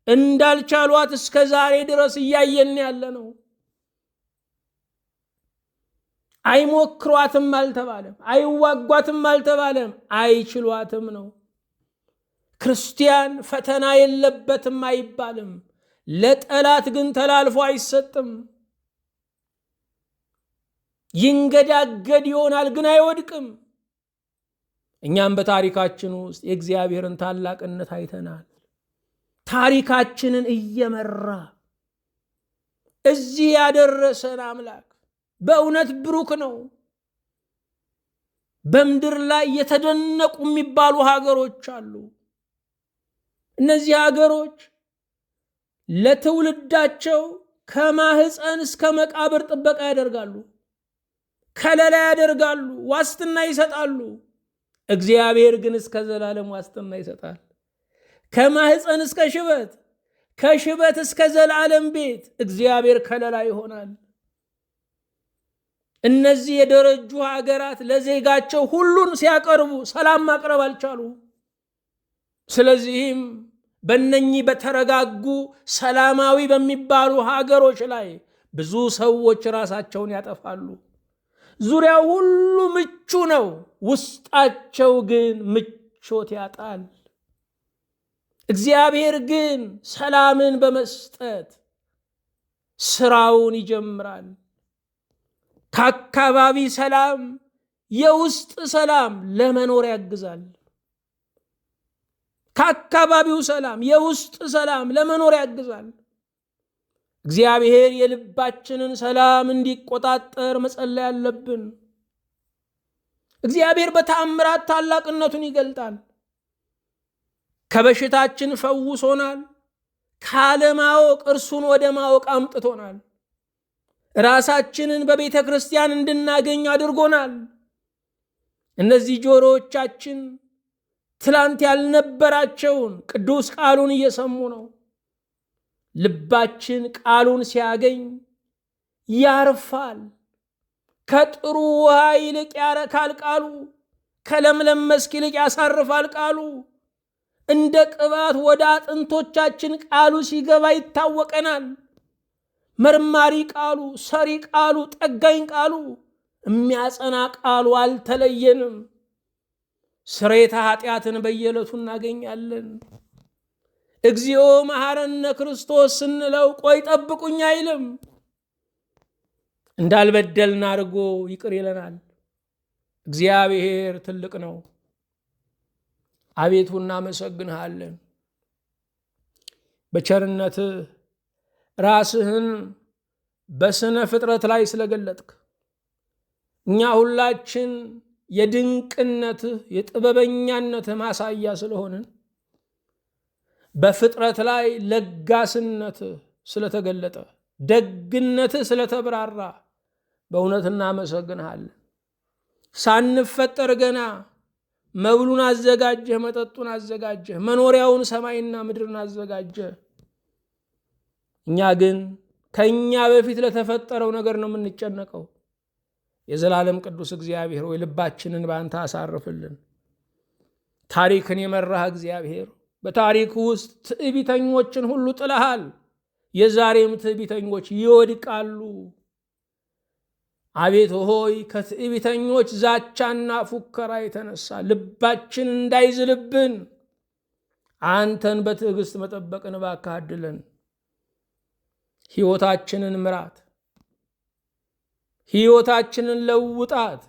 እንዳልቻሏት እስከ ዛሬ ድረስ እያየን ያለ ነው። አይሞክሯትም አልተባለም፣ አይዋጓትም አልተባለም፣ አይችሏትም ነው። ክርስቲያን ፈተና የለበትም አይባልም። ለጠላት ግን ተላልፎ አይሰጥም። ይንገዳገድ ይሆናል ግን አይወድቅም። እኛም በታሪካችን ውስጥ የእግዚአብሔርን ታላቅነት አይተናል። ታሪካችንን እየመራ እዚህ ያደረሰን አምላክ በእውነት ብሩክ ነው። በምድር ላይ የተደነቁ የሚባሉ ሀገሮች አሉ። እነዚህ ሀገሮች ለትውልዳቸው ከማህፀን እስከ መቃብር ጥበቃ ያደርጋሉ፣ ከለላ ያደርጋሉ፣ ዋስትና ይሰጣሉ። እግዚአብሔር ግን እስከ ዘላለም ዋስትና ይሰጣል። ከማህፀን እስከ ሽበት፣ ከሽበት እስከ ዘላለም ቤት እግዚአብሔር ከለላ ይሆናል። እነዚህ የደረጁ ሀገራት ለዜጋቸው ሁሉን ሲያቀርቡ ሰላም ማቅረብ አልቻሉ። ስለዚህም በእነኚህ በተረጋጉ ሰላማዊ በሚባሉ ሀገሮች ላይ ብዙ ሰዎች ራሳቸውን ያጠፋሉ። ዙሪያው ሁሉ ምቹ ነው፣ ውስጣቸው ግን ምቾት ያጣል። እግዚአብሔር ግን ሰላምን በመስጠት ስራውን ይጀምራል። ከአካባቢ ሰላም የውስጥ ሰላም ለመኖር ያግዛል። ከአካባቢው ሰላም የውስጥ ሰላም ለመኖር ያግዛል። እግዚአብሔር የልባችንን ሰላም እንዲቆጣጠር መጸለይ አለብን። እግዚአብሔር በተአምራት ታላቅነቱን ይገልጣል። ከበሽታችን ፈውሶናል። ካለማወቅ እርሱን ወደ ማወቅ አምጥቶናል። ራሳችንን በቤተ ክርስቲያን እንድናገኝ አድርጎናል። እነዚህ ጆሮዎቻችን ትላንት ያልነበራቸውን ቅዱስ ቃሉን እየሰሙ ነው። ልባችን ቃሉን ሲያገኝ ያርፋል። ከጥሩ ውሃ ይልቅ ያረካል ቃሉ፣ ከለምለም መስክ ይልቅ ያሳርፋል ቃሉ። እንደ ቅባት ወደ አጥንቶቻችን ቃሉ ሲገባ ይታወቀናል። መርማሪ ቃሉ፣ ሰሪ ቃሉ፣ ጠጋኝ ቃሉ፣ የሚያጸና ቃሉ አልተለየንም። ስርየተ ኃጢአትን በየዕለቱ እናገኛለን። እግዚኦ መሐረነ ክርስቶስ ስንለው ቆይ ጠብቁኝ አይልም። እንዳልበደልን አድርጎ ይቅር ይለናል። እግዚአብሔር ትልቅ ነው። አቤቱ እናመሰግንሃለን። በቸርነትህ ራስህን በስነ ፍጥረት ላይ ስለገለጥክ እኛ ሁላችን የድንቅነትህ የጥበበኛነትህ ማሳያ ስለሆንን በፍጥረት ላይ ለጋስነትህ ስለተገለጠ ደግነትህ ስለተብራራ በእውነት እናመሰግንሃለን። ሳንፈጠር ገና መብሉን አዘጋጀህ፣ መጠጡን አዘጋጀህ፣ መኖሪያውን ሰማይና ምድርን አዘጋጀህ። እኛ ግን ከእኛ በፊት ለተፈጠረው ነገር ነው የምንጨነቀው። የዘላለም ቅዱስ እግዚአብሔር ሆይ ልባችንን በአንተ አሳርፍልን። ታሪክን የመራህ እግዚአብሔር በታሪክ ውስጥ ትዕቢተኞችን ሁሉ ጥለሃል። የዛሬም ትዕቢተኞች ይወድቃሉ። አቤቱ ሆይ ከትዕቢተኞች ዛቻና ፉከራ የተነሳ ልባችን እንዳይዝልብን አንተን በትዕግስት መጠበቅን እባክህ አድለን። ሕይወታችንን ምራት፣ ሕይወታችንን ለውጣት፣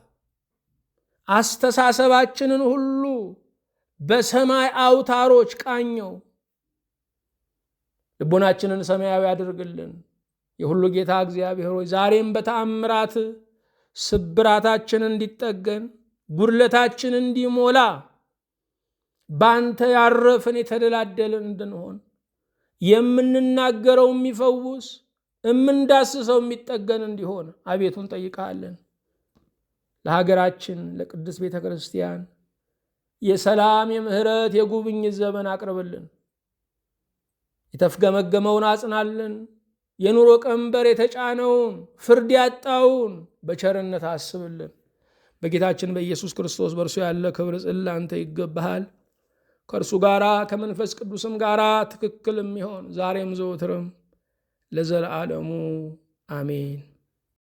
አስተሳሰባችንን ሁሉ በሰማይ አውታሮች ቃኘው። ልቦናችንን ሰማያዊ አድርግልን። የሁሉ ጌታ እግዚአብሔር ሆይ ዛሬም በተአምራት ስብራታችን እንዲጠገን ጉድለታችን እንዲሞላ ባንተ ያረፍን የተደላደልን እንድንሆን የምንናገረው የሚፈውስ የምንዳስሰው የሚጠገን እንዲሆን አቤቱ እንጠይቃለን። ለሀገራችን ለቅድስት ቤተ ክርስቲያን የሰላም የምህረት የጉብኝት ዘመን አቅርብልን። የተፍገመገመውን አጽናልን። የኑሮ ቀንበር የተጫነውን ፍርድ ያጣውን በቸርነት አስብልን። በጌታችን በኢየሱስ ክርስቶስ በእርሱ ያለ ክብር ላንተ ይገባሃል። ከእርሱ ጋራ ከመንፈስ ቅዱስም ጋራ ትክክል የሚሆን ዛሬም ዘወትርም ለዘለዓለሙ አሜን።